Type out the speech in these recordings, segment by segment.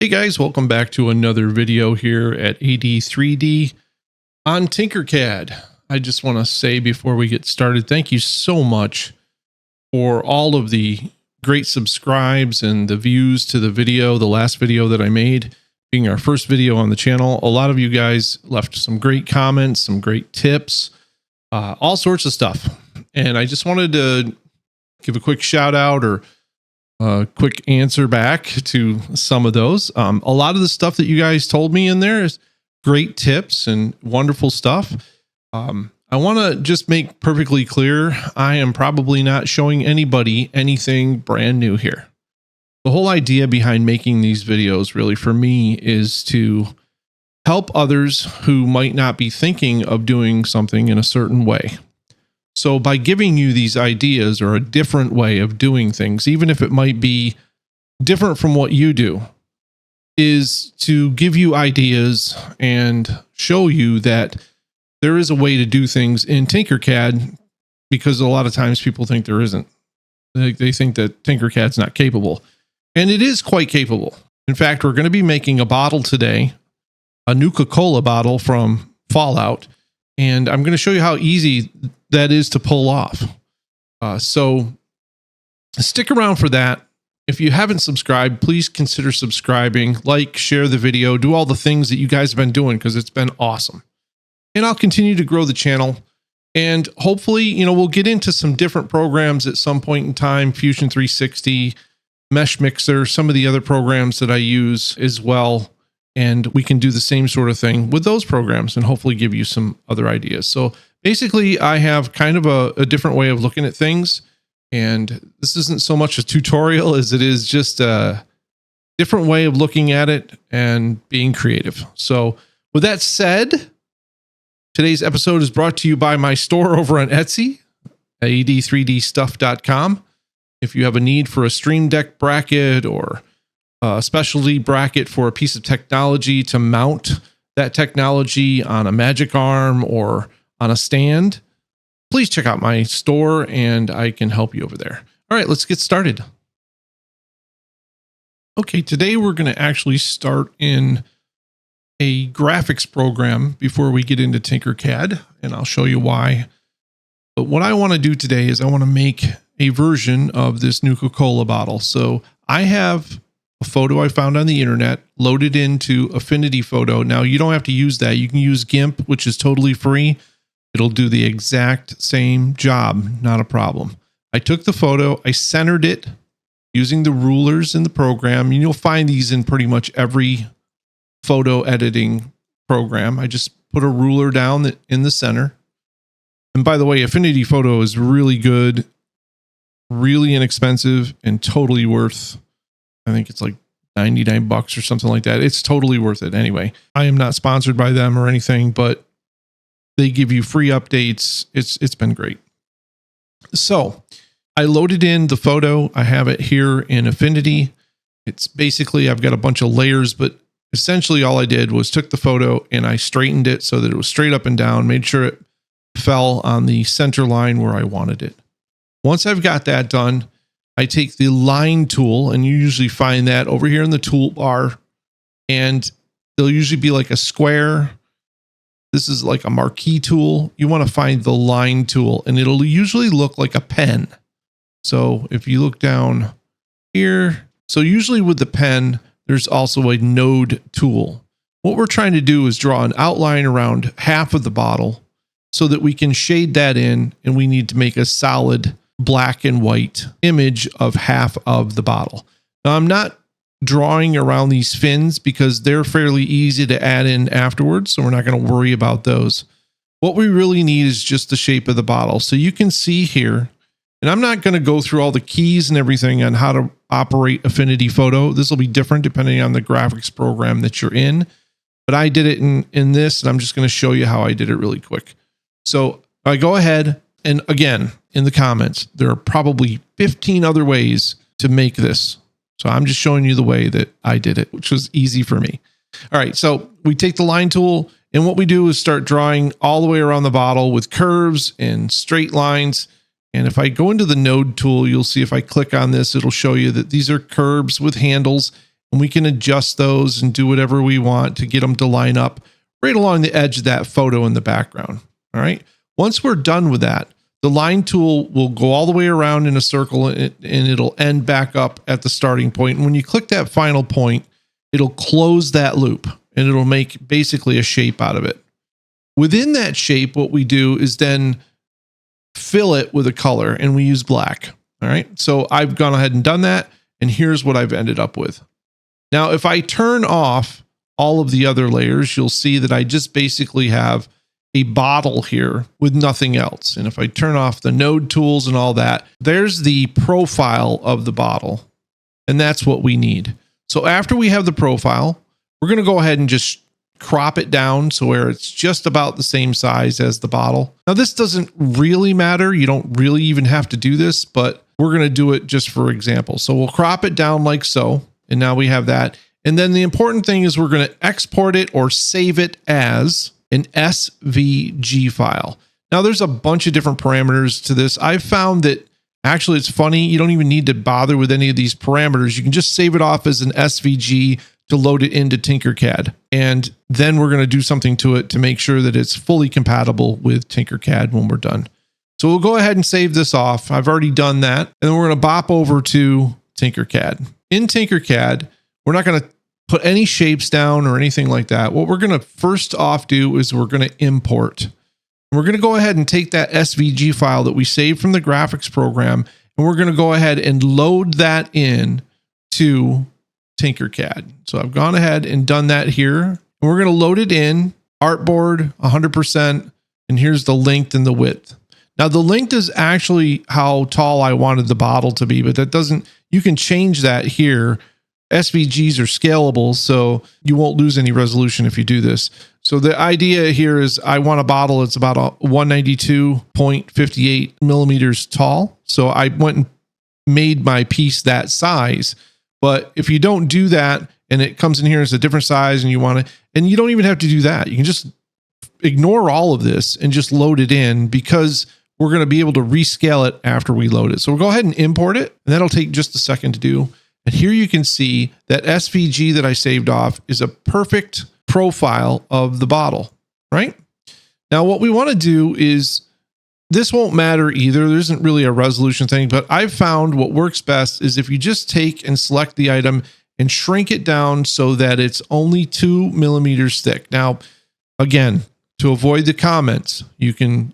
Hey guys, welcome back to another video here at AD3D on Tinkercad. I just want to say before we get started, thank you so much for all of the great subscribes and the views to the video, the last video that I made, being our first video on the channel. A lot of you guys left some great comments, some great tips, all sorts of stuff. And I just wanted to give a quick shout out or quick answer back to some of those. A lot of the stuff that you guys told me in there is great tips and wonderful stuff. I want to just make perfectly clear, I am probably not showing anybody anything brand new here. The whole idea behind making these videos really for me is to help others who might not be thinking of doing something in a certain way. So by giving you these ideas or a different way of doing things, even if it might be different from what you do, is to give you ideas and show you that there is a way to do things in Tinkercad, because a lot of times people think there isn't. They think that Tinkercad's not capable, and it is quite capable. In fact, we're going to be making a bottle today, a Nuka Cola bottle from Fallout, and I'm going to show you how easy that is to pull off. So stick around for that. If you haven't subscribed, please consider subscribing, like, share the video, do all the things that you guys have been doing, because it's been awesome. And I'll continue to grow the channel. And hopefully, we'll get into some different programs at some point in time, Fusion 360, Mesh Mixer, some of the other programs that I use as well. And we can do the same sort of thing with those programs and hopefully give you some other ideas. So basically, I have kind of a different way of looking at things. And this isn't so much a tutorial as it is just a different way of looking at it and being creative. So with that said, today's episode is brought to you by my store over on Etsy, ad3dstuff.com. If you have a need for a Stream Deck bracket or a specialty bracket for a piece of technology to mount that technology on a magic arm or on a stand, please check out my store and I can help you over there. All right, let's get started. Okay, today we're going to actually start in a graphics program before we get into Tinkercad, and I'll show you why. But what I want to do today is I want to make a version of this Nuka Cola bottle. So I have a photo I found on the internet loaded into Affinity Photo. Now you don't have to use that. You can use GIMP, which is totally free. It'll do the exact same job, not a problem. I took the photo, I centered it using the rulers in the program. And you'll find these in pretty much every photo editing program. I just put a ruler down in the center. And by the way, Affinity Photo is really good, really inexpensive, and totally worth, I think it's like 99 bucks or something like that. It's totally worth it. Anyway, I am not sponsored by them or anything, but they give you free updates. It's been great. So I loaded in the photo. I have it here in Affinity. It's basically, I've got a bunch of layers, but essentially all I did was took the photo and I straightened it so that it was straight up and down, made sure it fell on the center line where I wanted it. Once I've got that done, I take the line tool, and you usually find that over here in the toolbar, and there'll usually be like a square. This is like a marquee tool. You want to find the line tool, and it'll usually look like a pen. So if you look down here, so usually with the pen, there's also a node tool. What we're trying to do is draw an outline around half of the bottle so that we can shade that in, and we need to make a solid black and white image of half of the bottle. Now I'm not drawing around these fins because they're fairly easy to add in afterwards, so we're not going to worry about those. What we really need is just the shape of the bottle. So you can see here, and I'm not going to go through all the keys and everything on how to operate Affinity Photo. This will be different depending on the graphics program that you're in, but I did it in this, and I'm just going to show you how I did it really quick. So I go ahead, and again, in the comments, there are probably 15 other ways to make this. So I'm just showing you the way that I did it, which was easy for me. All right, so we take the line tool, and what we do is start drawing all the way around the bottle with curves and straight lines. And if I go into the node tool, you'll see if I click on this, it'll show you that these are curves with handles. And we can adjust those and do whatever we want to get them to line up right along the edge of that photo in the background. All right. Once we're done with that, the line tool will go all the way around in a circle and it'll end back up at the starting point. And when you click that final point, it'll close that loop and it'll make basically a shape out of it. Within that shape, what we do is then fill it with a color, and we use black. All right. So I've gone ahead and done that. And here's what I've ended up with. Now, if I turn off all of the other layers, you'll see that I just basically have a bottle here with nothing else. And if I turn off the node tools and all that, there's the profile of the bottle. And that's what we need. So after we have the profile, we're going to go ahead and just crop it down so where it's just about the same size as the bottle. Now, this doesn't really matter. You don't really even have to do this, but we're going to do it just for example. So we'll crop it down like so. And now we have that. And then the important thing is we're going to export it or save it as an SVG file. Now, there's a bunch of different parameters to this. I've found that actually it's funny. You don't even need to bother with any of these parameters. You can just save it off as an SVG to load it into Tinkercad. And then we're going to do something to it to make sure that it's fully compatible with Tinkercad when we're done. So we'll go ahead and save this off. I've already done that. And then we're going to bop over to Tinkercad. In Tinkercad, we're not going to put any shapes down or anything like that. What we're going to first off do is we're going to import. We're going to go ahead and take that SVG file that we saved from the graphics program, and we're going to go ahead and load that in to Tinkercad. So I've gone ahead and done that here. And we're going to load it in, artboard 100%, and here's the length and the width. Now, the length is actually how tall I wanted the bottle to be, but that doesn't, you can change that here. SVGs are scalable, so you won't lose any resolution if you do this. So the idea here is I want a bottle that's about 192.58 millimeters tall. So I went and made my piece that size. But if you don't do that and it comes in here as a different size and you want it, and you don't even have to do that. You can just ignore all of this and just load it in because we're going to be able to rescale it after we load it. So we'll go ahead and import it, and that'll take just a second to do. And here you can see that SVG that I saved off is a perfect profile of the bottle, right? Now, what we want to do is, this won't matter either. There isn't really a resolution thing, but I've found what works best is if you just take and select the item and shrink it down so that it's only 2 millimeters thick. Now, again, to avoid the comments, you can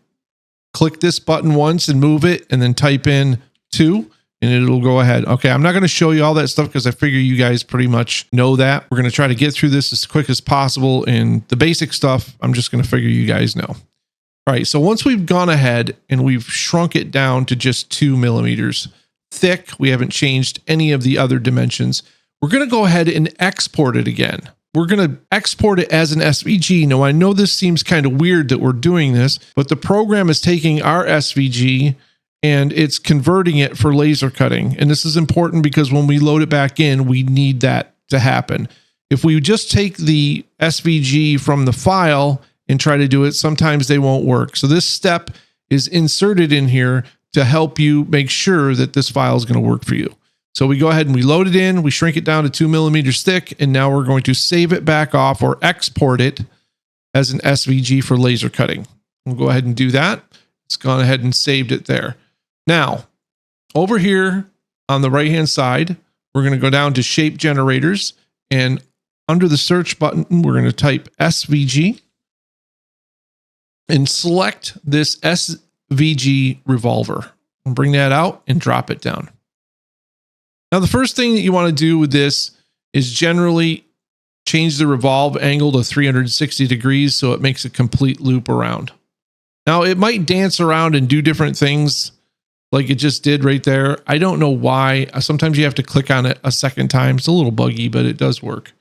click this button once and move it and then type in 2. And it'll go ahead. Okay, I'm not going to show you all that stuff because I figure you guys pretty much know that. We're going to try to get through this as quick as possible. And the basic stuff, I'm just going to figure you guys know. All right, so once we've gone ahead and we've shrunk it down to just 2 millimeters thick, we haven't changed any of the other dimensions. We're going to go ahead and export it again. We're going to export it as an SVG. Now, I know this seems kind of weird that we're doing this, but the program is taking our SVG and it's converting it for laser cutting. And this is important because when we load it back in, we need that to happen. If we just take the SVG from the file and try to do it, sometimes they won't work. So this step is inserted in here to help you make sure that this file is going to work for you. So we go ahead and we load it in, we shrink it down to 2 millimeters thick, and now we're going to save it back off or export it as an SVG for laser cutting. We'll go ahead and do that. It's gone ahead and saved it there. Now, over here on the right-hand side, we're going to go down to shape generators, and under the search button, we're going to type SVG and select this SVG revolver. We'll bring that out and drop it down. Now, the first thing that you want to do with this is generally change the revolve angle to 360 degrees so it makes a complete loop around. Now, it might dance around and do different things like it just did right there. I don't know why. Sometimes you have to click on it a second time. It's a little buggy, but it does work.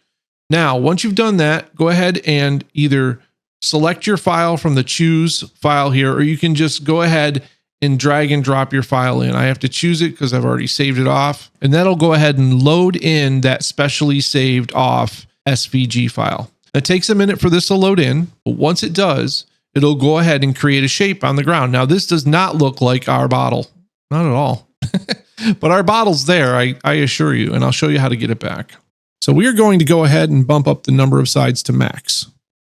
Now, once you've done that, go ahead and either select your file from the choose file here, or you can just go ahead and drag and drop your file in. I have to choose it because I've already saved it off, and that'll go ahead and load in that specially saved off SVG file. It takes a minute for this to load in, but once it does, it'll go ahead and create a shape on the ground. Now, this does not look like our bottle. Not at all. But our bottle's there, I assure you, and I'll show you how to get it back. So we are going to go ahead and bump up the number of sides to max.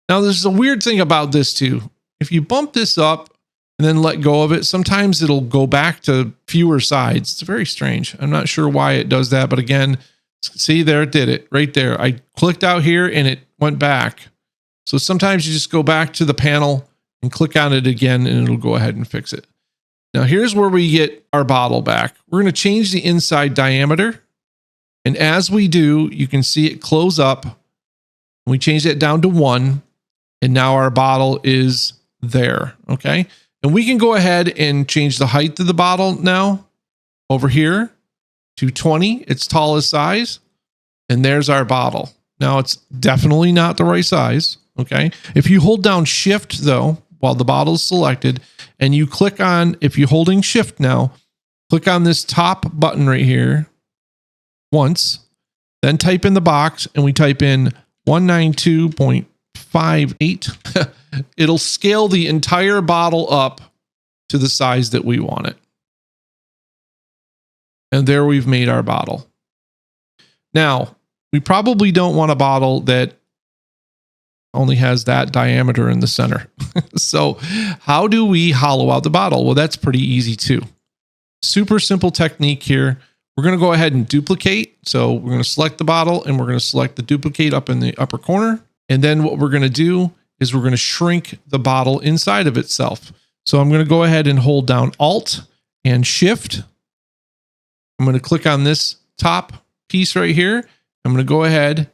Now, there's a weird thing about this too. If you bump this up and then let go of it, sometimes it'll go back to fewer sides. It's very strange. I'm not sure why it does that, but again, see there, it did it right there. I clicked out here and it went back. So sometimes you just go back to the panel and click on it again and it'll go ahead and fix it. Now here's where we get our bottle back. We're going to change the inside diameter. And as we do, you can see it close up. We change that down to 1. And now our bottle is there. Okay. And we can go ahead and change the height of the bottle now over here to 20, its tallest size. And there's our bottle. Now it's definitely not the right size. Okay. If you hold down shift though, while the bottle is selected and you click on, if you're holding shift now, click on this top button right here once, then type in the box and we type in 192.58. It'll scale the entire bottle up to the size that we want it. And there we've made our bottle. Now, we probably don't want a bottle that only has that diameter in the center. So how do we hollow out the bottle? Well, that's pretty easy too. Super simple technique here. We're going to go ahead and duplicate. So we're going to select the bottle and we're going to select the duplicate up in the upper corner. And then what we're going to do is we're going to shrink the bottle inside of itself. So I'm going to go ahead and hold down Alt and Shift. I'm going to click on this top piece right here. I'm going to go ahead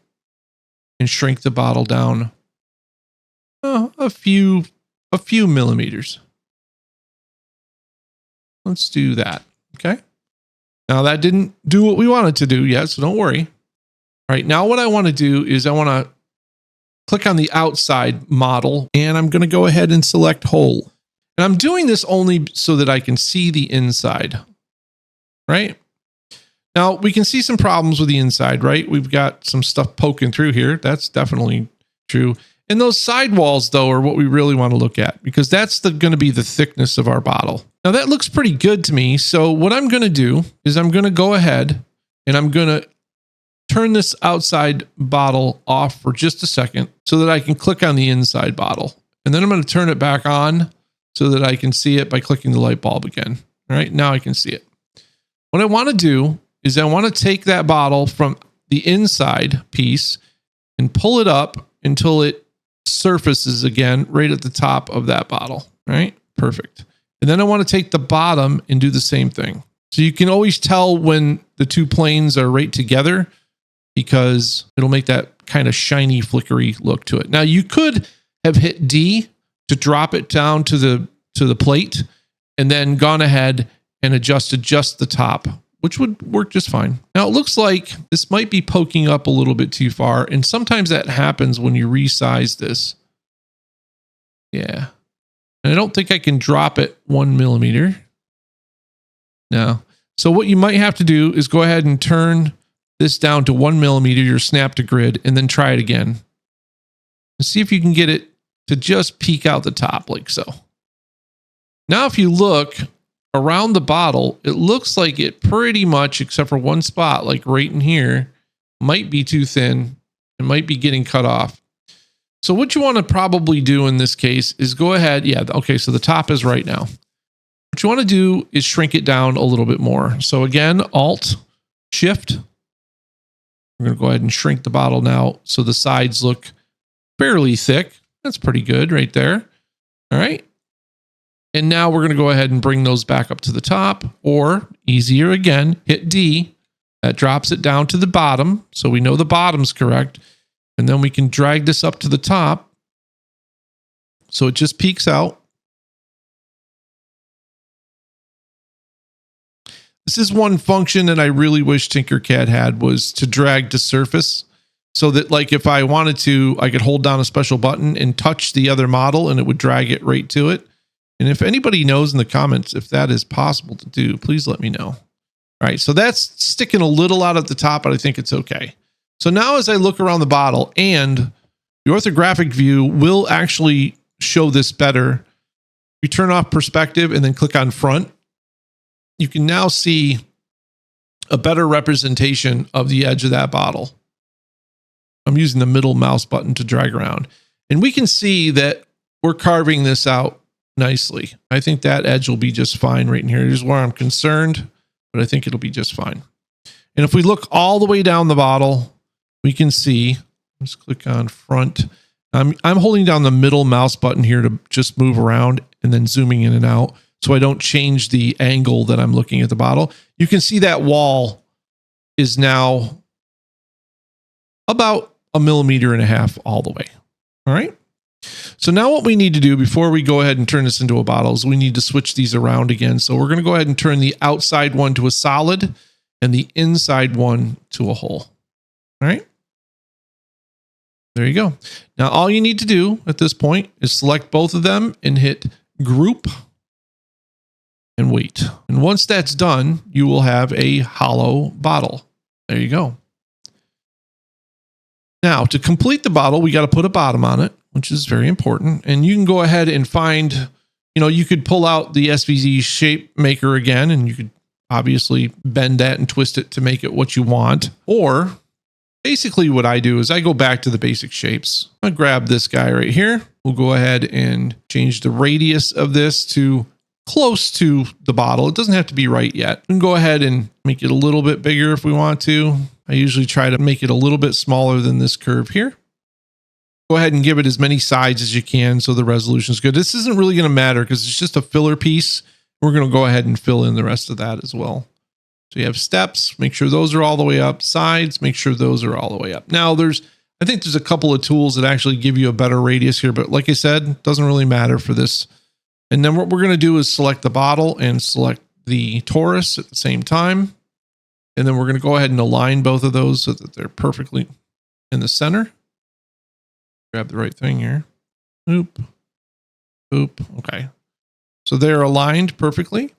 and shrink the bottle down a few millimeters. Let's do that. Okay. Now that didn't do what we wanted to do yet, so don't worry. All right. Now what I want to do is I want to click on the outside model and I'm going to go ahead and select whole. And I'm doing this only so that I can see the inside, right? Now we can see some problems with the inside, right? We've got some stuff poking through here. That's definitely true. And those sidewalls though are what we really want to look at because that's going to be the thickness of our bottle. Now that looks pretty good to me. So what I'm going to do is I'm going to go ahead and I'm going to turn this outside bottle off for just a second so that I can click on the inside bottle. And then I'm going to turn it back on so that I can see it by clicking the light bulb again. All right, now I can see it. What I want to do is I want to take that bottle from the inside piece and pull it up until it surfaces again right at the top of that bottle. Right? Perfect. And then I want to take the bottom and do the same thing. So you can always tell when the two planes are right together because it'll make that kind of shiny, flickery look to it. Now you could have hit D to drop it down to the plate and then gone ahead and adjusted just the top, which would work just fine. Now it looks like this might be poking up a little bit too far. And sometimes that happens when you resize this. Yeah. And I don't think I can drop it 1 millimeter. No. So what you might have to do is go ahead and turn this down to 1 millimeter, your snap to grid, and then try it again. And see if you can get it to just peek out the top like so. Now, if you look around the bottle, it looks like it pretty much, except for one spot, like right in here, might be too thin. It might be getting cut off. So what you want to probably do in this case is go ahead. Yeah. Okay. So the top is right now. What you want to do is shrink it down a little bit more. So again, Alt, Shift. We're going to go ahead and shrink the bottle now so the sides look fairly thick. That's pretty good right there. All right. And now we're going to go ahead and bring those back up to the top, or easier again, hit D. That drops it down to the bottom. So we know the bottom's correct. And then we can drag this up to the top. So it just peeks out. This is one function that I really wish Tinkercad had, was to drag to surface, so that like if I wanted to, I could hold down a special button and touch the other model and it would drag it right to it. And if anybody knows in the comments if that is possible to do, please let me know. All right, so that's sticking a little out at the top, but I think it's okay. So now as I look around the bottle, and the orthographic view will actually show this better. You turn off perspective and then click on front. You can now see a better representation of the edge of that bottle. I'm using the middle mouse button to drag around. And we can see that we're carving this out nicely. I think that edge will be just fine right in here. Here's where I'm concerned, but I think it'll be just fine. And if we look all the way down the bottle, we can see, let's click on front. I'm holding down the middle mouse button here to just move around and then zooming in and out so I don't change the angle that I'm looking at the bottle. You can see that wall is now about 1.5 millimeters all the way. All right. So now what we need to do before we go ahead and turn this into a bottle is we need to switch these around again. So we're going to go ahead and turn the outside one to a solid and the inside one to a hole. All right. There you go. Now all you need to do at this point is select both of them and hit group and wait. And once that's done, you will have a hollow bottle. There you go. Now to complete the bottle, we got to put a bottom on it, which is very important. And you can go ahead and find, you could pull out the SVG shape maker again, and you could obviously bend that and twist it to make it what you want. Or basically what I do is I go back to the basic shapes. I'll grab this guy right here. We'll go ahead and change the radius of this to close to the bottle. It doesn't have to be right yet. We can go ahead and make it a little bit bigger if we want to. I usually try to make it a little bit smaller than this curve here. Go ahead and give it as many sides as you can so the resolution is good. This isn't really going to matter because it's just a filler piece. We're going to go ahead and fill in the rest of that as well. So you have steps, make sure those are all the way up. Sides, make sure those are all the way up. Now I think there's a couple of tools that actually give you a better radius here, but like I said, it doesn't really matter for this. And then what we're going to do is select the bottle and select the torus at the same time. And then we're going to go ahead and align both of those so that they're perfectly in the center. Grab the right thing here. Oop. Oop. Okay. So they're aligned perfectly.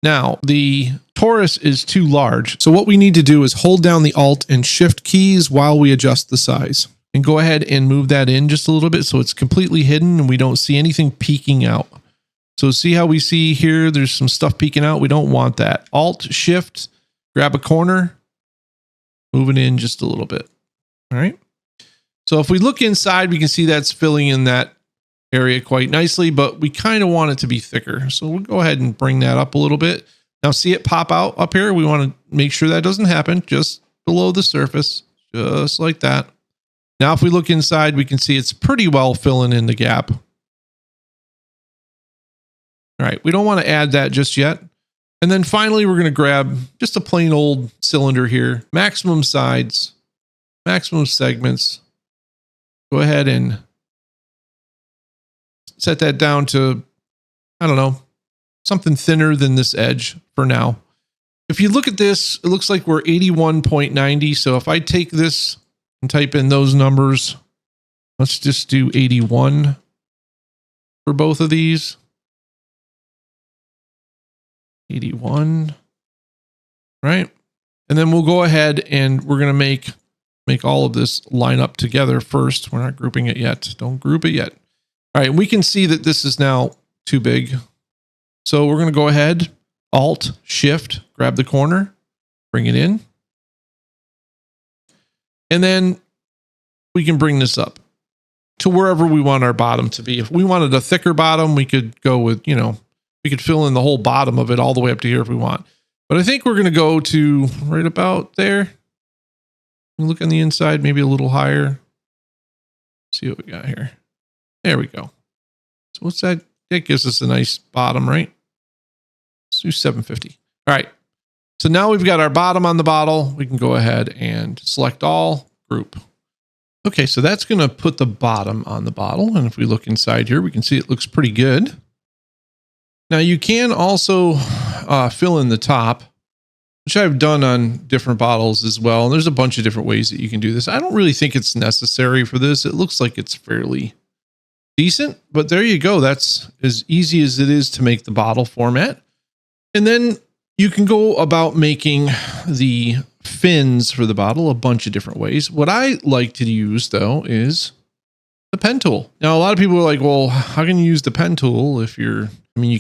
Now, the torus is too large. So what we need to do is hold down the Alt and Shift keys while we adjust the size. And go ahead and move that in just a little bit so it's completely hidden and we don't see anything peeking out. So see how we see here, there's some stuff peeking out. We don't want that. Alt, Shift, grab a corner, move it in just a little bit. All right. So if we look inside, we can see that's filling in that area quite nicely, but we kind of want it to be thicker. So we'll go ahead and bring that up a little bit. Now see it pop out up here. We want to make sure that doesn't happen just below the surface, just like that. Now, if we look inside, we can see it's pretty well filling in the gap. All right, we don't want to add that just yet. And then finally, we're going to grab just a plain old cylinder here, maximum sides, maximum segments. Go ahead and set that down to, I don't know, something thinner than this edge for now. If you look at this, it looks like we're 81.90. So if I take this and type in those numbers, let's just do 81 for both of these. 81, right? And then we'll go ahead and we're going to make all of this line up together first. We're not grouping it yet. Don't group it yet. All right, we can see that this is now too big. So we're going to go ahead, Alt, Shift, grab the corner, bring it in. And then we can bring this up to wherever we want our bottom to be. If we wanted a thicker bottom, we could go with, we could fill in the whole bottom of it all the way up to here if we want. But I think we're going to go to right about there. Look on the inside, maybe a little higher. See what we got here. There we go. So what's that? That gives us a nice bottom, right? Let's do 750. All right. So now we've got our bottom on the bottle. We can go ahead and select all, group. Okay, so that's going to put the bottom on the bottle. And if we look inside here, we can see it looks pretty good. Now you can also fill in the top, which I've done on different bottles as well. And there's a bunch of different ways that you can do this. I don't really think it's necessary for this. It looks like it's fairly decent, but there you go. That's as easy as it is to make the bottle format. And then you can go about making the fins for the bottle a bunch of different ways. What I like to use though is the pen tool. Now, a lot of people are like, well, how can you use the pen tool if you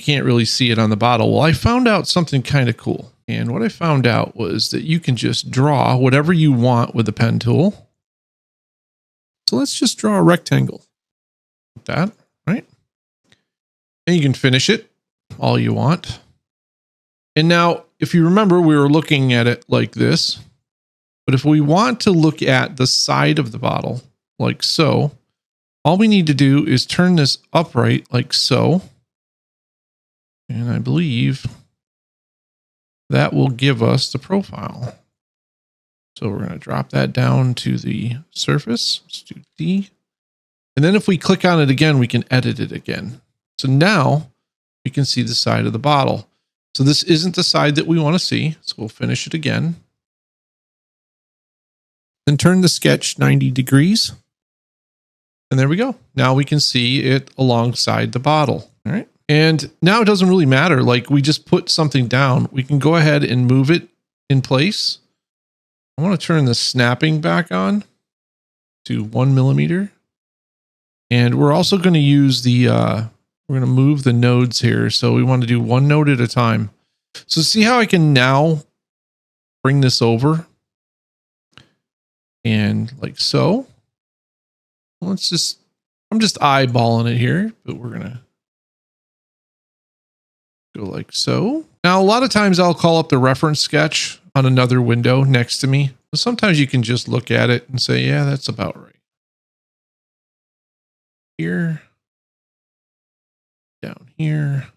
can't really see it on the bottle? Well, I found out something kind of cool. And what I found out was that you can just draw whatever you want with the pen tool. So let's just draw a rectangle like that, right? And you can finish it all you want. And now, if you remember, we were looking at it like this. But if we want to look at the side of the bottle, like so, all we need to do is turn this upright like so. And I believe that will give us the profile. So we're going to drop that down to the surface. Let's do D. And then if we click on it again, we can edit it again. So now we can see the side of the bottle. So this isn't the side that we want to see. So we'll finish it again. Then turn the sketch 90 degrees. And there we go. Now we can see it alongside the bottle. All right. And now it doesn't really matter. Like we just put something down. We can go ahead and move it in place. I want to turn the snapping back on to 1 millimeter. And we're also going to use the, we're going to move the nodes here. So we want to do one node at a time. So see how I can now bring this over and like so. Let's just, I'm just eyeballing it here, but we're going to go like so. Now, a lot of times I'll call up the reference sketch on another window next to me. But sometimes you can just look at it and say, yeah, that's about right. Here, down here.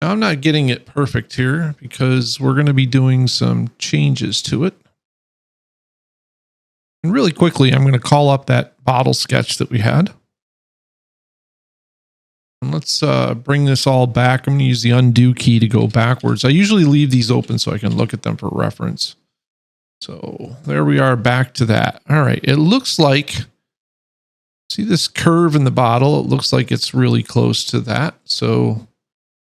Now, I'm not getting it perfect here because we're going to be doing some changes to it. And really quickly, I'm going to call up that bottle sketch that we had. And let's bring this all back. I'm going to use the undo key to go backwards. I usually leave these open so I can look at them for reference. So there we are, back to that. All right, it looks like, see this curve in the bottle? It looks like it's really close to that. So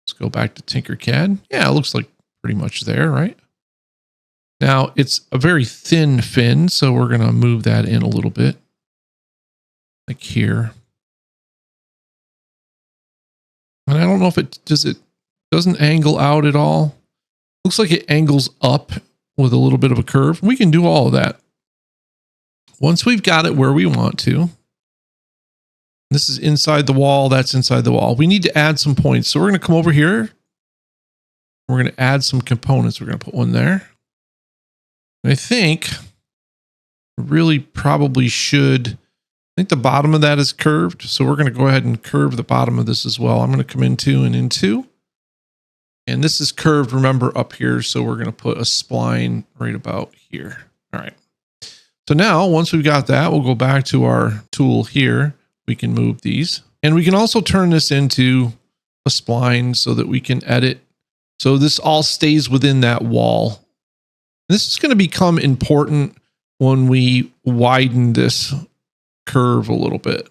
let's go back to Tinkercad. Yeah, it looks like pretty much there, right? Now it's a very thin fin, so we're going to move that in a little bit, like here. And I don't know if it doesn't angle out at all. Looks like it angles up with a little bit of a curve. We can do all of that. Once we've got it where we want to, this is inside the wall, that's inside the wall. We need to add some points. So we're going to come over here. We're going to add some components. We're going to put one there. I think really probably should, I think the bottom of that is curved. So we're going to go ahead and curve the bottom of this as well. I'm going to come into and into. And this is curved, remember, up here. So we're going to put a spline right about here. All right. So now once we've got that, we'll go back to our tool here. We can move these. And we can also turn this into a spline so that we can edit. So this all stays within that wall. This is going to become important when we widen this curve a little bit.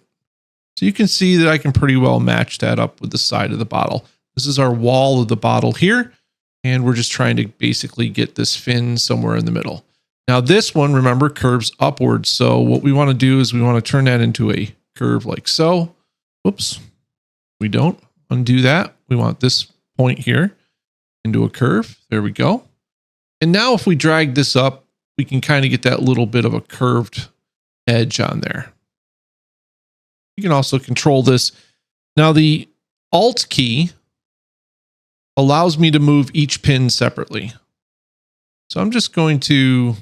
So you can see that I can pretty well match that up with the side of the bottle. This is our wall of the bottle here. And we're just trying to basically get this fin somewhere in the middle. Now this one, remember, curves upwards. So what we want to do is we want to turn that into a curve like so. Oops, we don't undo that. We want this point here into a curve. There we go. And now if we drag this up, we can kind of get that little bit of a curved edge on there. You can also control this. Now the Alt key allows me to move each pin separately. So I'm just going to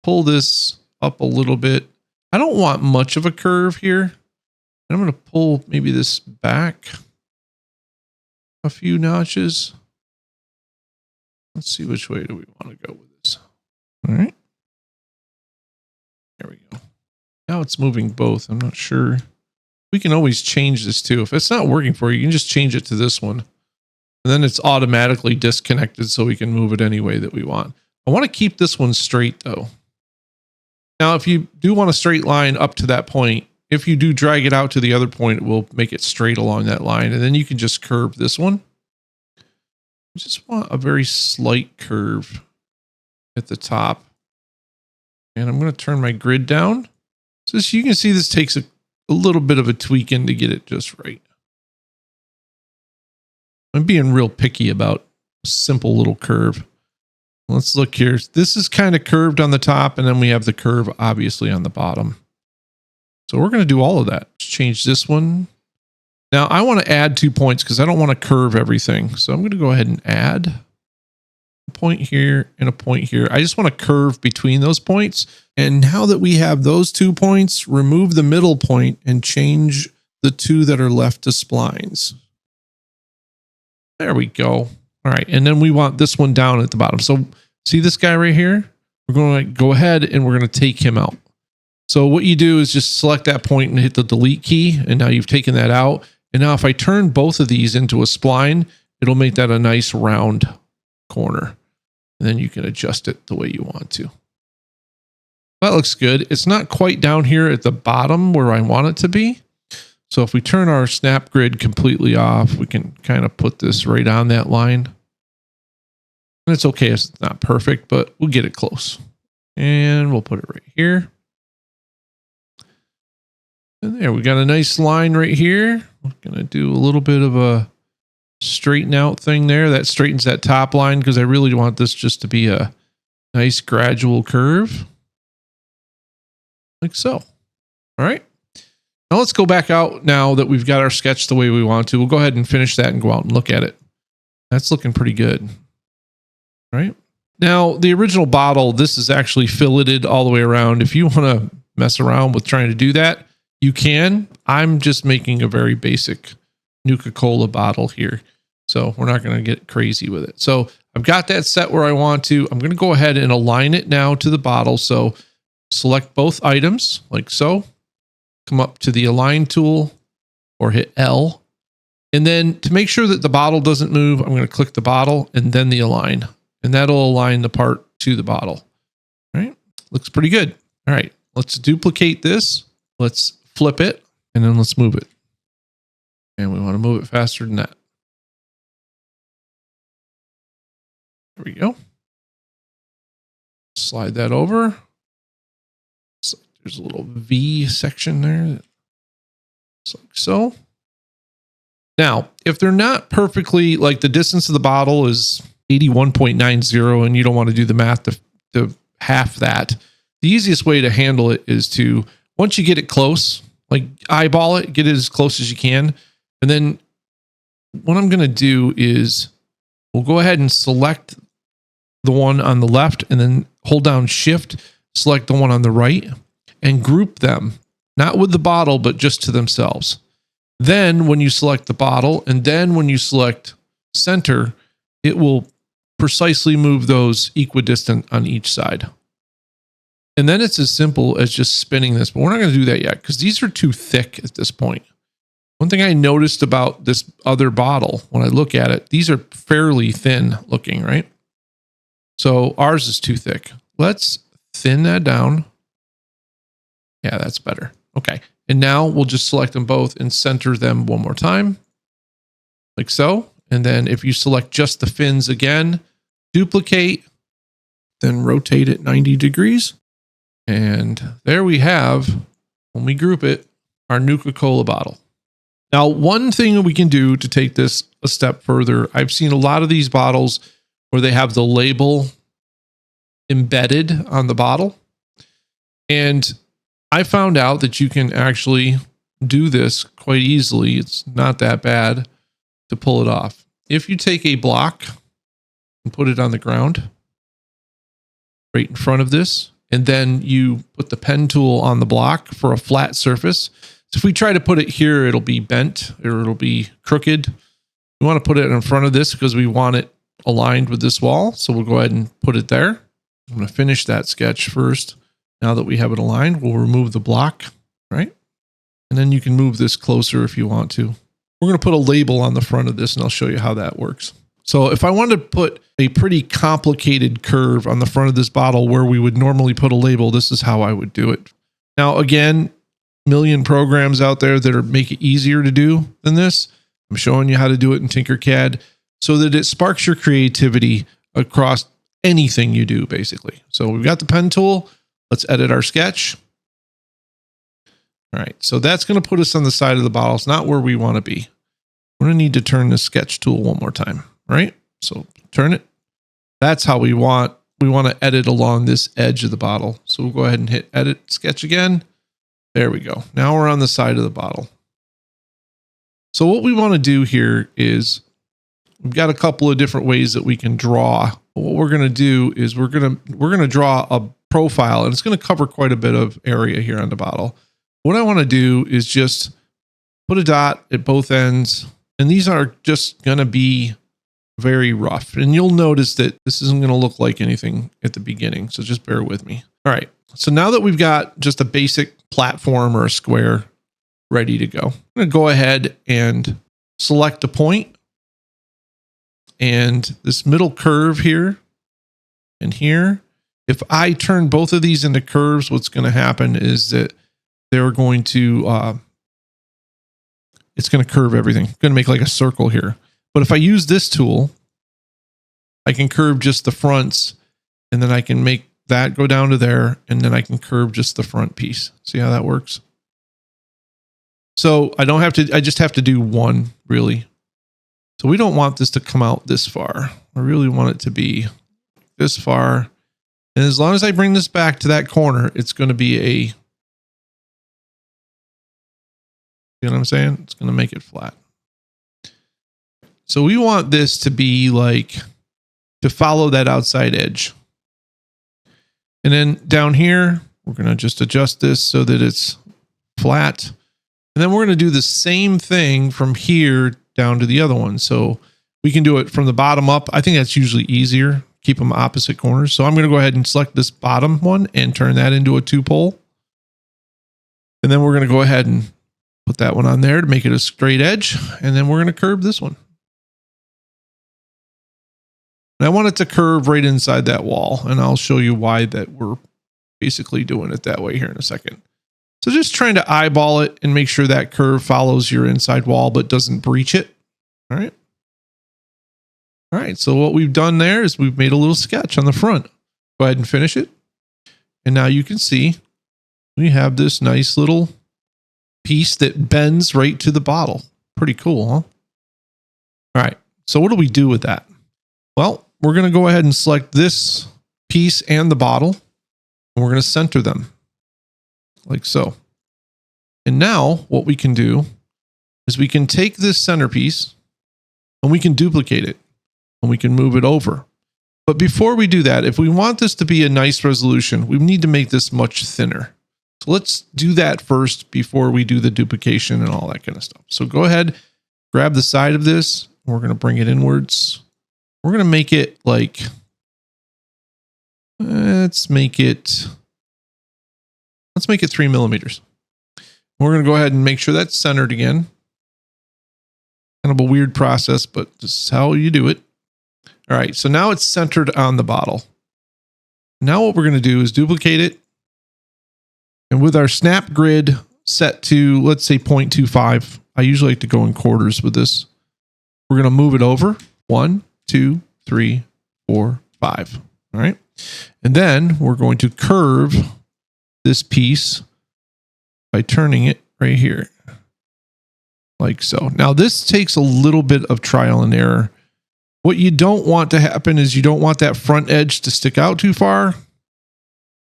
pull this up a little bit. I don't want much of a curve here. I'm going to pull maybe this back a few notches. Let's see, which way do we want to go with this? All right. There we go. Now it's moving both. I'm not sure. We can always change this too. If it's not working for you, you can just change it to this one. And then it's automatically disconnected so we can move it any way that we want. I want to keep this one straight though. Now, if you do want a straight line up to that point, if you do drag it out to the other point, it will make it straight along that line. And then you can just curve this one. I just want a very slight curve at the top. And I'm going to turn my grid down. So you can see this takes a little bit of a tweaking to get it just right. I'm being real picky about a simple little curve. Let's look here. This is kind of curved on the top, and then we have the curve obviously on the bottom. So we're going to do all of that. Let's change this one. Now I want to add 2 points because I don't want to curve everything. So I'm going to go ahead and add a point here and a point here. I just want to curve between those points. And now that we have those 2 points, remove the middle point and change the 2 that are left to splines. There we go. All right. And then we want this one down at the bottom. So see this guy right here? We're going to go ahead and we're going to take him out. So what you do is just select that point and hit the delete key. And now you've taken that out. And now if I turn both of these into a spline, it'll make that a nice round corner. And then you can adjust it the way you want to. That looks good. It's not quite down here at the bottom where I want it to be. So if we turn our snap grid completely off, we can kind of put this right on that line. And it's okay if it's not perfect, but we'll get it close. And we'll put it right here. And there, we got a nice line right here. We're going to do a little bit of a straighten out thing there. That straightens that top line because I really want this just to be a nice gradual curve. Like so. All right. Now let's go back out now that we've got our sketch the way we want to. We'll go ahead and finish that and go out and look at it. That's looking pretty good. All right. Now, the original bottle, this is actually filleted all the way around. If you want to mess around with trying to do that, you can. I'm just making a very basic Nuka Cola bottle here. So we're not going to get crazy with it. So I've got that set where I want to. I'm going to go ahead and align it now to the bottle. So select both items like so. Come up to the align tool or hit L. And then to make sure that the bottle doesn't move, I'm going to click the bottle and then the align. And that'll align the part to the bottle. All right. Looks pretty good. All right. Let's duplicate this. Let's flip it and then let's move it. And we want to move it faster than that. There we go. Slide that over. So there's a little V section there. Just like so. Now, if they're not perfectly, like the distance of the bottle is 81.90 and you don't want to do the math to half that, the easiest way to handle it is to, once you get it close, like eyeball it, get it as close as you can. And then what I'm going to do is we'll go ahead and select the one on the left and then hold down shift, select the one on the right and group them, not with the bottle, but just to themselves. Then when you select the bottle and then when you select center, it will precisely move those equidistant on each side. And then it's as simple as just spinning this, but we're not going to do that yet because these are too thick at this point. One thing I noticed about this other bottle, when I look at it, these are fairly thin looking, right? So ours is too thick. Let's thin that down. Yeah, that's better. Okay. And now we'll just select them both and center them one more time. Like so. And then if you select just the fins again, duplicate, then rotate it 90 degrees. And there we have, when we group it, our Nuka Cola bottle. Now, one thing we can do to take this a step further, I've seen a lot of these bottles where they have the label embedded on the bottle. And I found out that you can actually do this quite easily. It's not that bad to pull it off. If you take a block and put it on the ground right in front of this, and then you put the pen tool on the block for a flat surface. So if we try to put it here, it'll be bent or it'll be crooked. We want to put it in front of this because we want it aligned with this wall. So we'll go ahead and put it there. I'm going to finish that sketch first. Now that we have it aligned, we'll remove the block, right? And then you can move this closer if you want to. We're going to put a label on the front of this and I'll show you how that works. So if I wanted to put a pretty complicated curve on the front of this bottle where we would normally put a label, this is how I would do it. Now, again, million programs out there that make it easier to do than this. I'm showing you how to do it in Tinkercad so that it sparks your creativity across anything you do, basically. So we've got the pen tool. Let's edit our sketch. All right, so that's going to put us on the side of the bottle. It's not where we want to be. We're going to need to turn the sketch tool one more time, right? So turn it. That's how we want we want to edit along this edge of the bottle. So we'll go ahead and hit edit sketch again. There we go. Now we're on the side of the bottle. So what we want to do here is we've got a couple of different ways that we can draw. What we're going to do is we're going to draw a profile, and it's going to cover quite a bit of area here on the bottle. What I want to do is just put a dot at both ends, and these are just going to be very rough. And you'll notice that this isn't going to look like anything at the beginning, so just bear with me. All right. So now that we've got just a basic platform or a square ready to go, I'm going to go ahead and select a point, and this middle curve here and here. If I turn both of these into curves, what's going to happen is that they're going to, it's going to curve everything. It's going to make like a circle here. But if I use this tool, I can curve just the fronts, and then I can make that go down to there, and then I can curve just the front piece. See how that works? So I don't have to, I just have to do one really. So we don't want this to come out this far. I really want it to be this far. And as long as I bring this back to that corner, it's going to be a, you know what I'm saying? It's going to make it flat. So we want this to be like, to follow that outside edge. And then down here, we're going to just adjust this so that it's flat. And then we're going to do the same thing from here down to the other one. So we can do it from the bottom up. I think that's usually easier. Keep them opposite corners. So I'm going to go ahead and select this bottom one and turn that into a 2-pole. And then we're going to go ahead and put that one on there to make it a straight edge. And then we're going to curve this one. And I want it to curve right inside that wall. And I'll show you why that we're basically doing it that way here in a second. So just trying to eyeball it and make sure that curve follows your inside wall, but doesn't breach it. All right. All right. So what we've done there is we've made a little sketch on the front. Go ahead and finish it. And now you can see we have this nice little piece that bends right to the bottle. Pretty cool, huh? All right. So what do we do with that? Well, we're going to go ahead and select this piece and the bottle, and we're going to center them like so. And now what we can do is we can take this centerpiece and we can duplicate it and we can move it over. But before we do that, if we want this to be a nice resolution, we need to make this much thinner. So let's do that first before we do the duplication and all that kind of stuff. So go ahead, grab the side of this. And we're going to bring it inwards. We're going to make it like, let's make it 3 millimeters. We're going to go ahead and make sure that's centered again. Kind of a weird process, but this is how you do it. All right. So now it's centered on the bottle. Now what we're going to do is duplicate it. And with our snap grid set to, let's say 0.25, I usually like to go in quarters with this. We're going to move it over 1, 2, 3, 4, 5. All right. And then we're going to curve this piece by turning it right here. Like so. Now this takes a little bit of trial and error. What you don't want to happen is you don't want that front edge to stick out too far,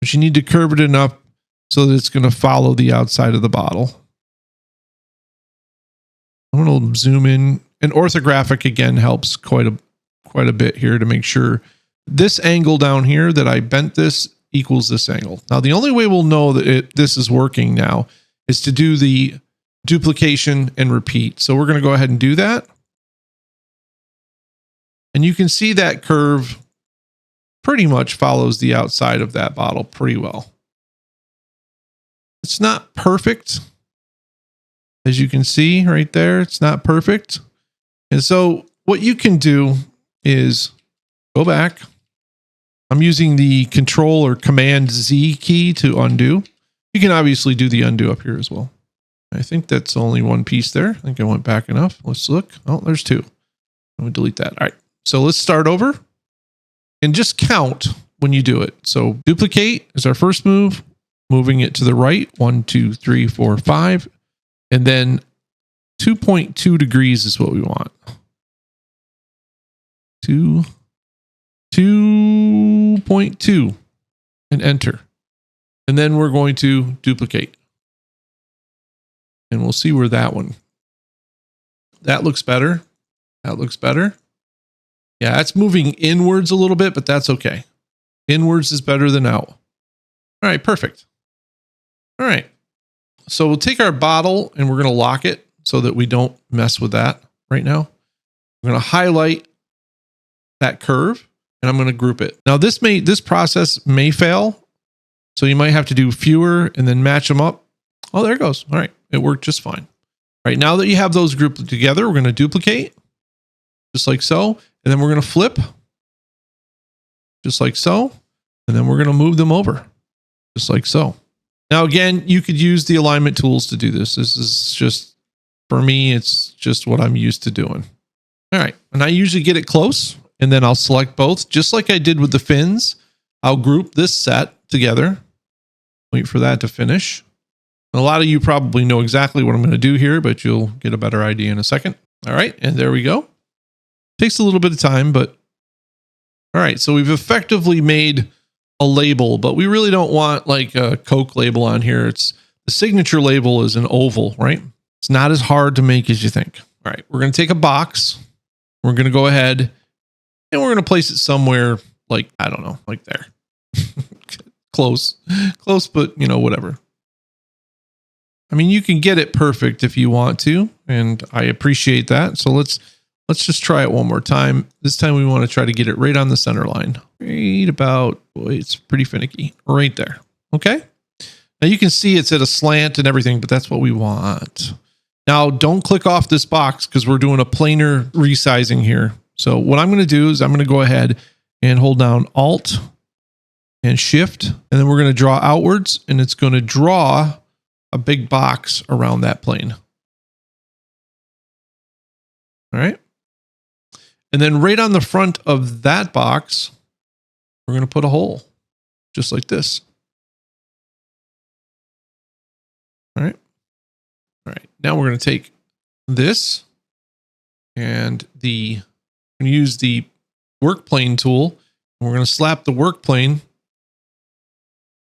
but you need to curve it enough so that it's going to follow the outside of the bottle. I'm going to zoom in, and orthographic again helps quite a bit here to make sure this angle down here that I bent this equals this angle. Now, the only way we'll know that this is working now is to do the duplication and repeat. So we're going to go ahead and do that. And you can see that curve pretty much follows the outside of that bottle pretty well. It's not perfect. As you can see right there, it's not perfect. And so what you can do is go back. I'm using the Control or Command Z key to undo. You can obviously do the undo up here as well. I think that's only one piece there. I think I went back enough. Let's look. Oh, there's 2. I'm going to delete that. All right. So let's start over and just count when you do it. So duplicate is our first move, moving it to the right. 1, 2, 3, 4, 5. And then 2.2 degrees is what we want. 2.2 2.2 and enter. And then we're going to duplicate. And we'll see where that looks better. That looks better. Yeah, it's moving inwards a little bit, but that's okay. Inwards is better than out. All right, perfect. All right. So we'll take our bottle and we're going to lock it so that we don't mess with that right now. We're going to highlight that curve and I'm going to group it. Now this process may fail. So you might have to do fewer and then match them up. Oh, there it goes. All right. It worked just fine. All right. Now that you have those grouped together, we're going to duplicate just like so. And then we're going to flip just like so. And then we're going to move them over just like so. Now, again, you could use the alignment tools to do this. This is just, for me, it's just what I'm used to doing. All right. And I usually get it close and then I'll select both just like I did with the fins. I'll group this set together. Wait for that to finish. A lot of you probably know exactly what I'm going to do here, but you'll get a better idea in a second. All right. And there we go. Takes a little bit of time, but all right. So we've effectively made a label, but we really don't want like a Coke label on here. It's the signature label is an oval, right? It's not as hard to make as you think. All right. We're going to take a box. We're going to go ahead and we're going to place it somewhere like, I don't know, like there. Close, but you know, whatever. I mean, you can get it perfect if you want to, and I appreciate that. So let's just try it one more time. This time we want to try to get it right on the center line. Right about, boy, it's pretty finicky. Right there. Okay. Now you can see it's at a slant and everything, but that's what we want. Now don't click off this box because we're doing a planar resizing here. So what I'm going to do is I'm going to go ahead and hold down Alt and Shift, and then we're going to draw outwards, and it's going to draw a big box around that plane. All right. And then right on the front of that box, we're going to put a hole just like this. All right. All right. Now we're going to take this and use the work plane tool. And we're going to slap the work plane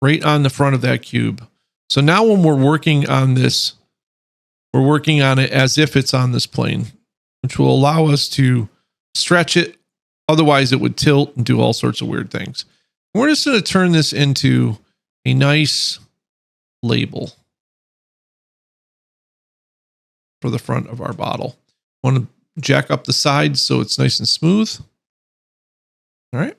right on the front of that cube. So now when we're working on this, we're working on it as if it's on this plane, which will allow us to stretch it. Otherwise it would tilt and do all sorts of weird things. We're just going to turn this into a nice label for the front of our bottle. Want to jack up the sides so it's nice and smooth. All right.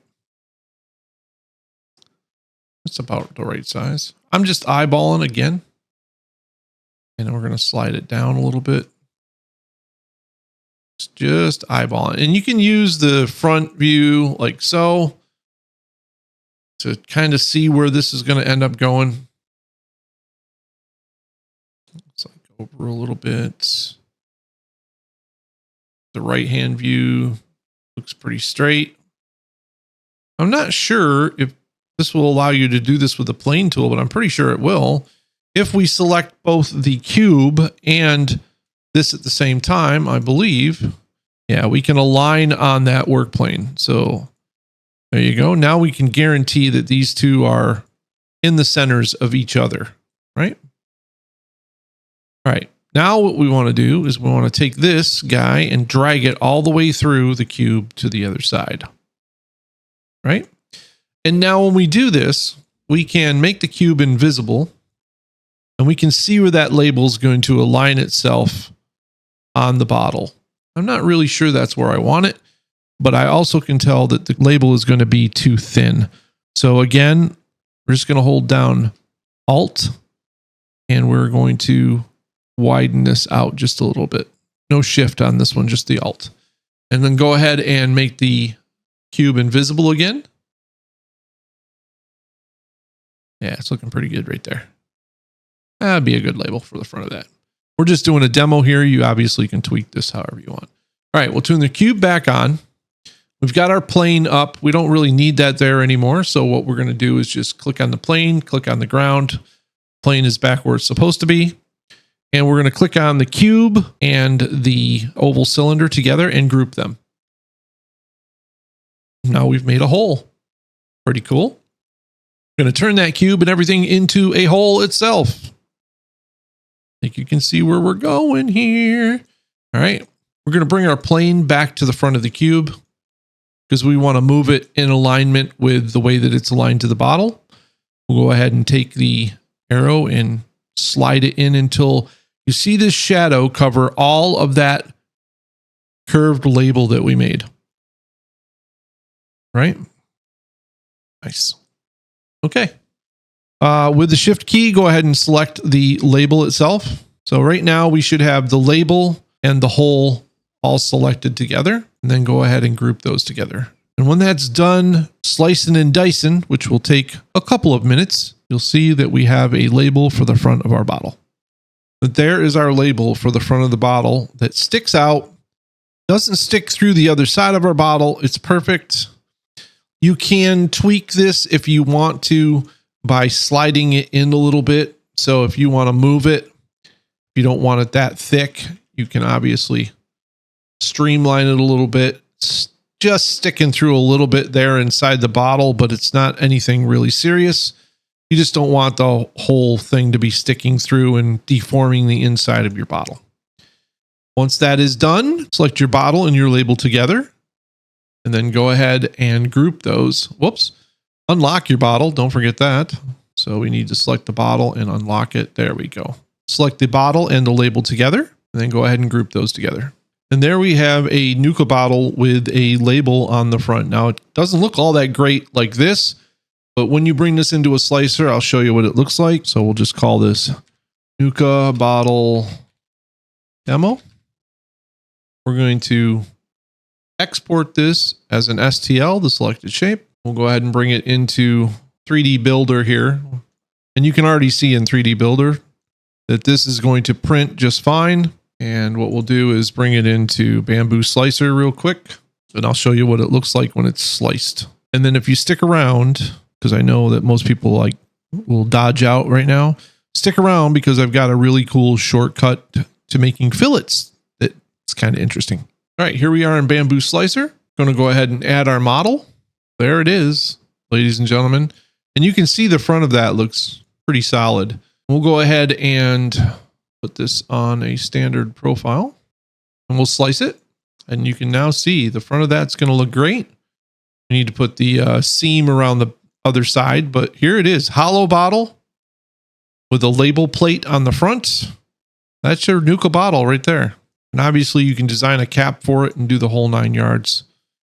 It's about the right size. I'm just eyeballing again. And then we're going to slide it down a little bit. It's just eyeballing. And you can use the front view like so to kind of see where this is going to end up going. Let's like over a little bit. The right hand view looks pretty straight. I'm not sure if this will allow you to do this with the plane tool, but I'm pretty sure it will. If we select both the cube and this at the same time, I believe, yeah, we can align on that work plane. So there you go. Now we can guarantee that these two are in the centers of each other, right? All right. Now what we want to do is we want to take this guy and drag it all the way through the cube to the other side, right? And now when we do this, we can make the cube invisible and we can see where that label is going to align itself on the bottle. I'm not really sure that's where I want it, but I also can tell that the label is going to be too thin. So again, we're just going to hold down Alt and we're going to widen this out just a little bit. No Shift on this one, just the Alt. And then go ahead and make the cube invisible again. Yeah, it's looking pretty good right there. That'd be a good label for the front of that. We're just doing a demo here. You obviously can tweak this however you want. All right, we'll turn the cube back on. We've got our plane up. We don't really need that there anymore. So what we're going to do is just click on the plane, click on the ground. Plane is back where it's supposed to be. And we're going to click on the cube and the oval cylinder together and group them. Now we've made a hole Pretty cool. Going to turn that cube and everything into a hole itself. I think you can see where we're going here. All right. We're going to bring our plane back to the front of the cube because we want to move it in alignment with the way that it's aligned to the bottle. We'll go ahead and take the arrow and slide it in until you see this shadow cover all of that curved label that we made. Right? Nice. Okay. With the shift key, go ahead and select the label itself. So right now we should have the label and the hole all selected together, and then go ahead and group those together. And when that's done slicing and dicing, which will take a couple of minutes, you'll see that we have a label for the front of our bottle. But there is our label for the front of the bottle that sticks out, doesn't stick through the other side of our bottle. It's perfect. You can tweak this if you want to by sliding it in a little bit. So if you want to move it, if you don't want it that thick, you can obviously streamline it a little bit. It's just sticking through a little bit there inside the bottle, but it's not anything really serious. You just don't want the whole thing to be sticking through and deforming the inside of your bottle. Once that is done, select your bottle and your label together, and then go ahead and group those. Whoops. Unlock your bottle. Don't forget that. So we need to select the bottle and unlock it. There we go. Select the bottle and the label together, and then go ahead and group those together. And there we have a Nuka bottle with a label on the front. Now, it doesn't look all that great like this, but when you bring this into a slicer, I'll show you what it looks like. So we'll just call this Nuka bottle demo. We're going to export this as an STL, the selected shape. We'll go ahead and bring it into 3D Builder here. And you can already see in 3D Builder that this is going to print just fine. And what we'll do is bring it into Bamboo Slicer real quick. And I'll show you what it looks like when it's sliced. And then if you stick around, because I know that most people will dodge out right now, stick around because I've got a really cool shortcut to making fillets that's kind of interesting. All right, here we are in Bamboo Slicer. Going to go ahead and add our model. There it is, ladies and gentlemen. And you can see the front of that looks pretty solid. We'll go ahead and put this on a standard profile and we'll slice it. And you can now see the front of that's going to look great. We need to put the seam around the other side, but here it is, hollow bottle with a label plate on the front. That's your Nuka bottle right there. And obviously you can design a cap for it and do the whole 9 yards.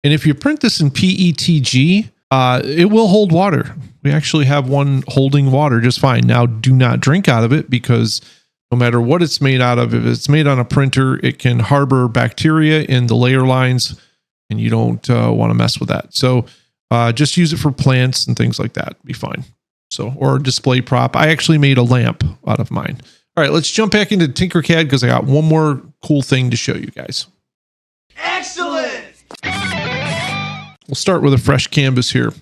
And if you print this in PETG, it will hold water. We actually have one holding water just fine. Now, do not drink out of it because no matter what it's made out of, if it's made on a printer, it can harbor bacteria in the layer lines, and you don't want to mess with that. So just use it for plants and things like that. Be fine. So, or a display prop. I actually made a lamp out of mine. All right, let's jump back into Tinkercad because I got one more cool thing to show you guys. Excellent! We'll start with a fresh canvas here.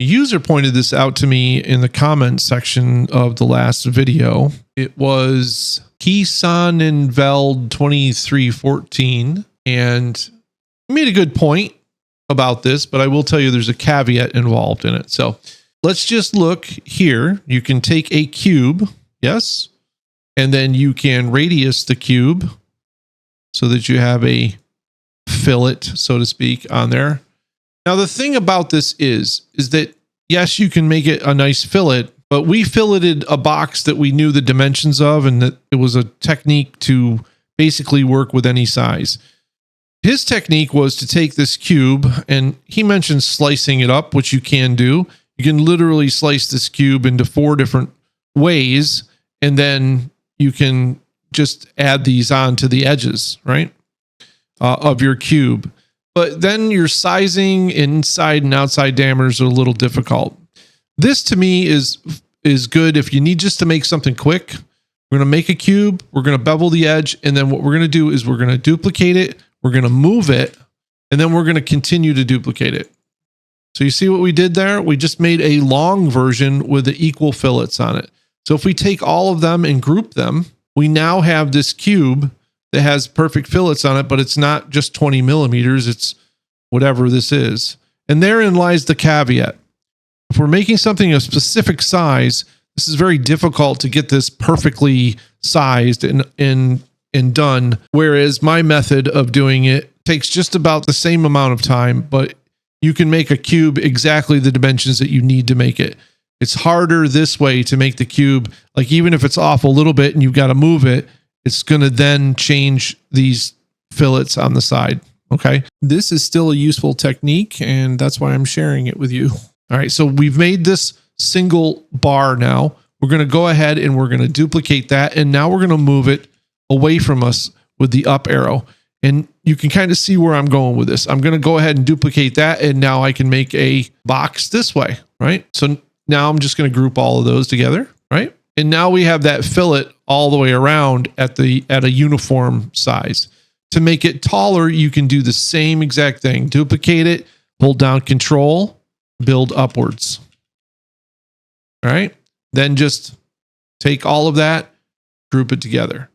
A user pointed this out to me in the comment section of the last video. It was Kisanenveld 2314, and he made a good point about this, but I will tell you there's a caveat involved in it. So let's just look here. You can take a cube, yes, and then you can radius the cube so that you have a fillet, so to speak, on there. Now, the thing about this is that, yes, you can make it a nice fillet, but we filleted a box that we knew the dimensions of, and that it was a technique to basically work with any size. His technique was to take this cube, and he mentioned slicing it up, which you can do. You can literally slice this cube into 4 different ways, and then you can just add these on to the edges, right, of your cube. But then your sizing inside and outside diameters are a little difficult. This to me is good if you need just to make something quick. We're going to make a cube. We're going to bevel the edge. And then what we're going to do is we're going to duplicate it. We're going to move it. And then we're going to continue to duplicate it. So you see what we did there? We just made a long version with the equal fillets on it. So if we take all of them and group them, we now have this cube that has perfect fillets on it, but it's not just 20 millimeters. It's whatever this is. And therein lies the caveat. if we're making something a specific size, this is very difficult to get this perfectly sized and done. Whereas my method of doing it takes just about the same amount of time, but you can make a cube exactly the dimensions that you need to make it. It's harder this way to make the cube. Like even if it's off a little bit and you've got to move it, it's going to then change these fillets on the side. Okay. This is still a useful technique, and that's why I'm sharing it with you. All right. So we've made this single bar now. We're going to go ahead and we're going to duplicate that. And now we're going to move it away from us with the up arrow. And you can kind of see where I'm going with this. I'm going to go ahead and duplicate that. And now I can make a box this way, right? So now I'm just going to group all of those together, right? And now we have that fillet all the way around at a uniform size. To make it taller, you can do the same exact thing. Duplicate it, hold down Control, build upwards. All right. Then just take all of that, group it together.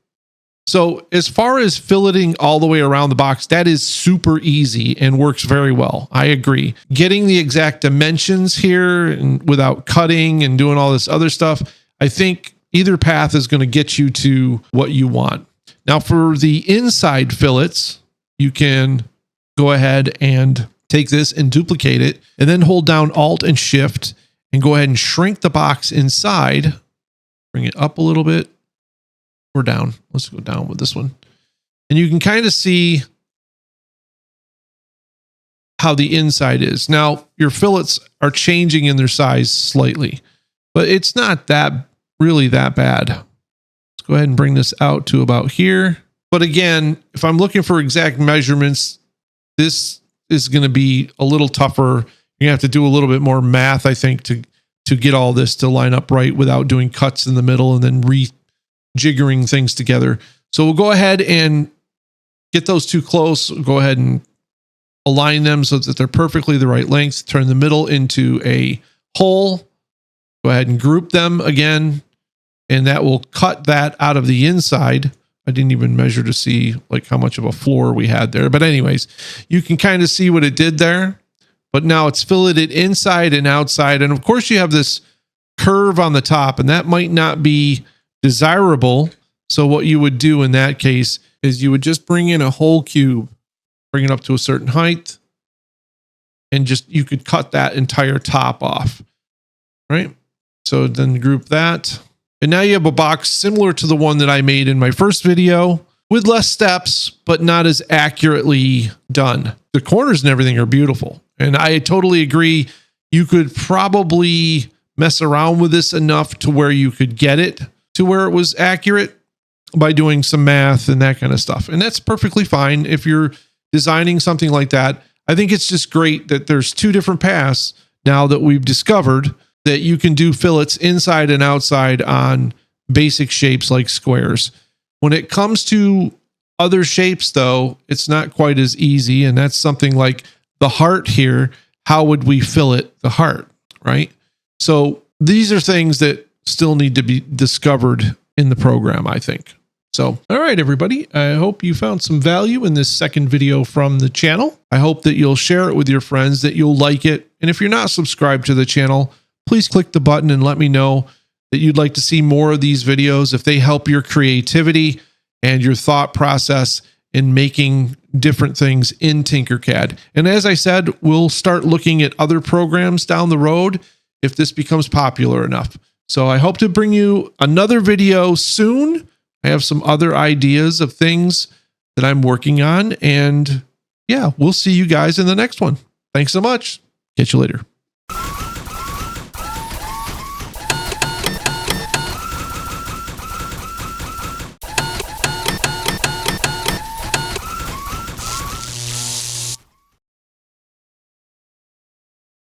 So as far as filleting all the way around the box, that is super easy and works very well. I agree. Getting the exact dimensions here and without cutting and doing all this other stuff, I think either path is going to get you to what you want. Now for the inside fillets, you can go ahead and take this and duplicate it and then hold down Alt and Shift and go ahead and shrink the box inside. Bring it up a little bit. Or down. Let's go down with this one. And you can kind of see how the inside is. Now, your fillets are changing in their size slightly, but it's not really that bad. Let's go ahead and bring this out to about here. But again, if I'm looking for exact measurements, this is going to be a little tougher. You're going to have to do a little bit more math, I think, to get all this to line up right without doing cuts in the middle and then rejiggering things together. So we'll go ahead and get those two close. We'll go ahead and align them so that they're perfectly the right length. Turn the middle into a hole. Go ahead and group them again. And that will cut that out of the inside. I didn't even measure to see like how much of a floor we had there. But anyways, you can kind of see what it did there. But now it's filleted inside and outside. And of course you have this curve on the top, and that might not be desirable. So what you would do in that case is you would just bring in a whole cube, bring it up to a certain height, and just you could cut that entire top off, right? So then group that. And now you have a box similar to the one that I made in my first video with less steps, but not as accurately done. The corners and everything are beautiful. And I totally agree. You could probably mess around with this enough to where you could get it to where it was accurate by doing some math and that kind of stuff. And that's perfectly fine if you're designing something like that. I think it's just great that there's two different paths now that we've discovered that you can do fillets inside and outside on basic shapes like squares. When it comes to other shapes, though, it's not quite as easy. And that's something like the heart here. How would we fillet the heart, right? So these are things that still need to be discovered in the program, I think. So, all right, everybody, I hope you found some value in this second video from the channel. I hope that you'll share it with your friends, that you'll like it. And if you're not subscribed to the channel, please click the button and let me know that you'd like to see more of these videos if they help your creativity and your thought process in making different things in Tinkercad. And as I said, we'll start looking at other programs down the road if this becomes popular enough. So I hope to bring you another video soon. I have some other ideas of things that I'm working on. And yeah, we'll see you guys in the next one. Thanks so much. Catch you later.